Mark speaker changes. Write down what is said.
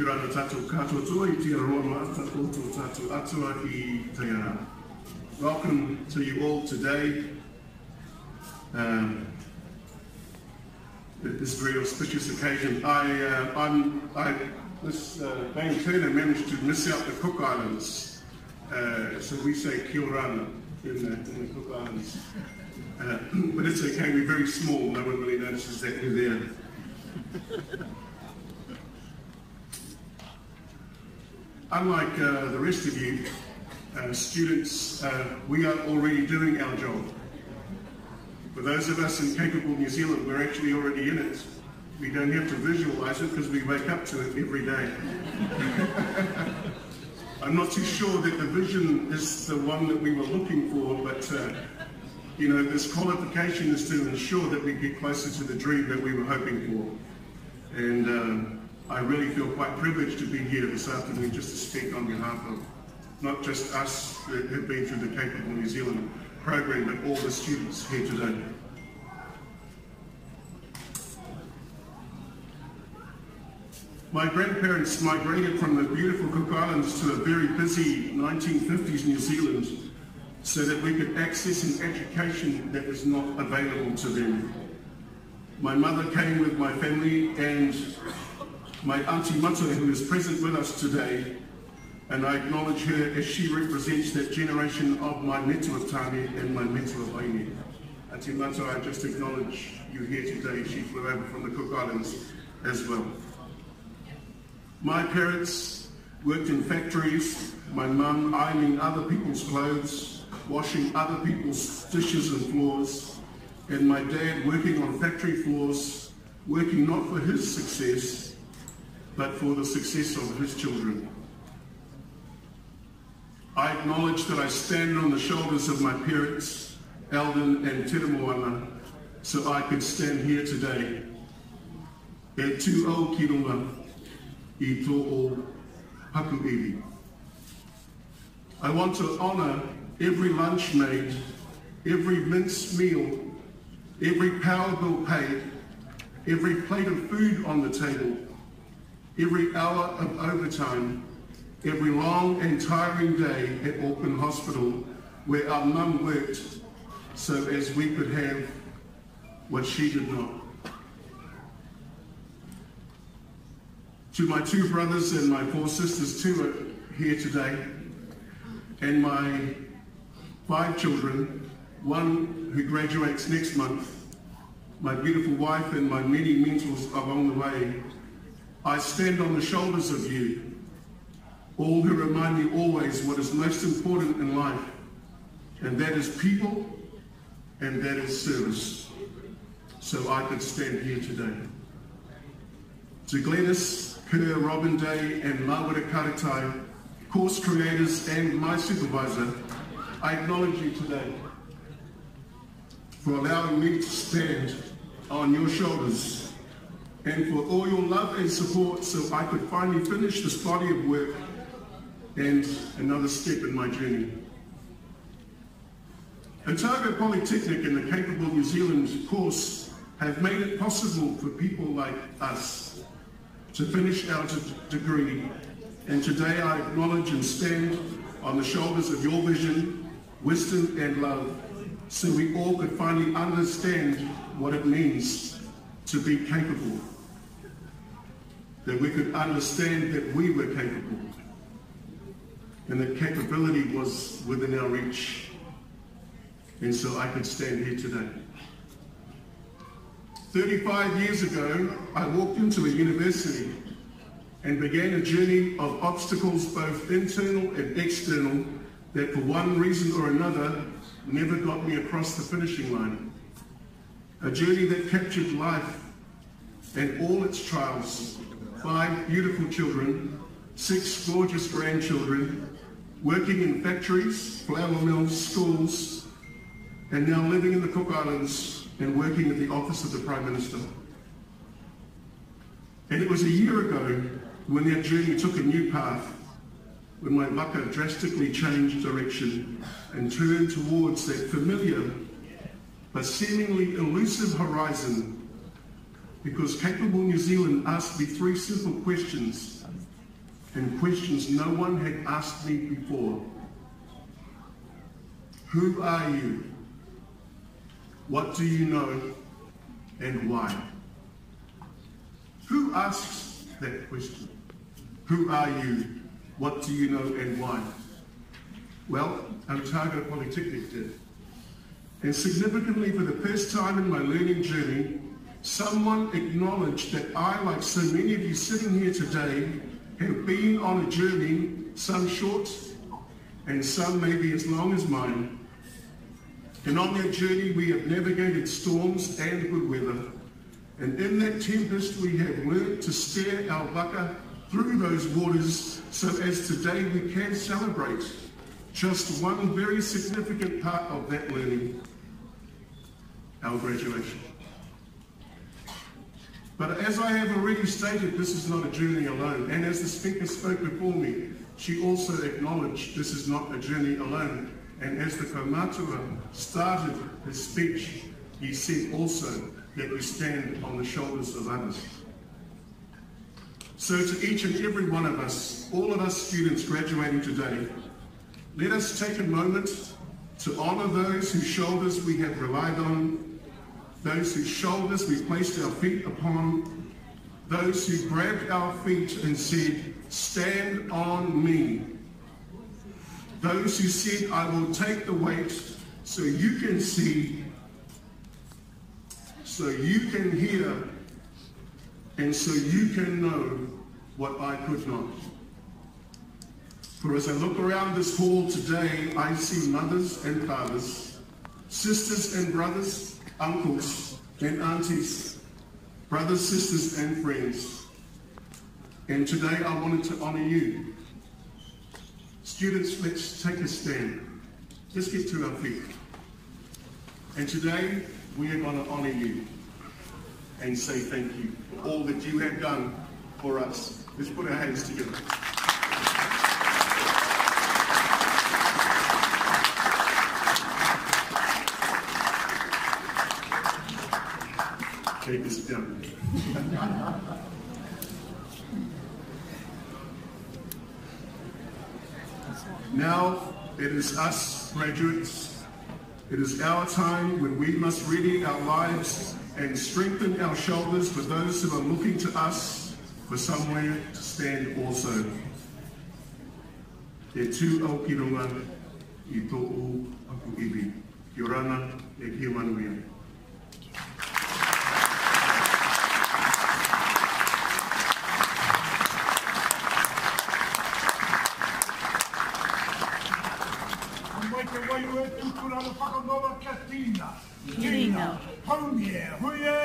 Speaker 1: Kia ora tātou katoa toa I te aroa mata o tō tātou atua I te ara. Welcome to you all today. This very auspicious occasion. This Bang Turner managed to miss out the Cook Islands. So we say Kia ora in the Cook Islands. But it's okay, we're very small, no one really notices that we're there. Unlike the rest of you, students, we are already doing our job. For those of us in capable New Zealand, we're actually already in it. We don't have to visualise it because we wake up to it every day. I'm not too sure that the vision is the one that we were looking for, but you know, this qualification is to ensure that we get closer to the dream that we were hoping for. And I really feel quite privileged to be here this afternoon just to speak on behalf of not just us that have been through the Capable New Zealand program, but all the students here today. My grandparents migrated from the beautiful Cook Islands to a very busy 1950s New Zealand so that we could access an education that was not available to them. My mother came with my family and my Auntie Mata, who is present with us today, and I acknowledge her as she represents that generation of my metua tāne and my metua haine. Auntie Mata, I just acknowledge you here today. She flew over from the Cook Islands as well. My parents worked in factories, my mum ironing other people's clothes, washing other people's dishes and floors, and my dad working on factory floors, working not for his success, but for the success of his children. I acknowledge that I stand on the shoulders of my parents, Eldon and Te Moana, so I could stand here today. E toou ki runga I toou paku iwi. I want to honour every lunch made, every minced meal, every power bill paid, every plate of food on the table, every hour of overtime, every long and tiring day at Auckland Hospital where our mum worked so as we could have what she did not. To my two brothers and my four sisters too are here today, and my 5 children, one who graduates next month, my beautiful wife and my many mentors along the way, I stand on the shoulders of you, all who remind me always what is most important in life, and that is people, and that is service. So I could stand here today. To Glenys, Kerr, Robin Day, and Mawara Karatai, course creators, and my supervisor, I acknowledge you today for allowing me to stand on your shoulders, and for all your love and support so I could finally finish this body of work and another step in my journey. Otago Polytechnic and the Capable New Zealand course have made it possible for people like us to finish our degree, and today I acknowledge and stand on the shoulders of your vision, wisdom and love, so we all could finally understand what it means to be capable, that we could understand that we were capable, and that capability was within our reach, and so I could stand here today. 35 years ago, I walked into a university and began a journey of obstacles, both internal and external, that for one reason or another never got me across the finishing line. A journey that captured life and all its trials. 5 beautiful children, 6 gorgeous grandchildren, working in factories, flour mills, schools, and now living in the Cook Islands and working at the office of the Prime Minister. And it was a year ago when that journey took a new path, when my waka drastically changed direction and turned towards that familiar but seemingly elusive horizon, because Capable New Zealand asked me 3 simple questions and questions no one had asked me before. Who are you? What do you know? And why? Who asks that question? Who are you? What do you know and why? Well, Otago Polytechnic did. And significantly, for the first time in my learning journey, someone acknowledged that I, like so many of you sitting here today, have been on a journey, some short and some maybe as long as mine. And on that journey we have navigated storms and good weather. And in that tempest we have learned to steer our waka through those waters, so as today we can celebrate just one very significant part of that learning, our graduation. But as I have already stated, this is not a journey alone. And as the speaker spoke before me, she also acknowledged this is not a journey alone. And as the kaumātua started his speech, he said also that we stand on the shoulders of others. So to each and every one of us, all of us students graduating today, let us take a moment to honour those whose shoulders we have relied on, those whose shoulders we placed our feet upon, those who grabbed our feet and said, "Stand on me." Those who said, "I will take the weight so you can see, so you can hear, and so you can know what I could not." For as I look around this hall today, I see mothers and fathers, sisters and brothers, uncles and aunties, brothers, sisters and friends. And today I wanted to honour you. Students, let's take a stand. Let's get to our feet. And today we are going to honour you and say thank you for all that you have done for us. Let's put our hands together. Take this down. Now it is us graduates. It is our time when we must ready our lives and strengthen our shoulders for those who are looking to us for somewhere to stand also. E tū au ki runga I toou aku iwi. Kia orana e kia manuia.
Speaker 2: Haunye, huye,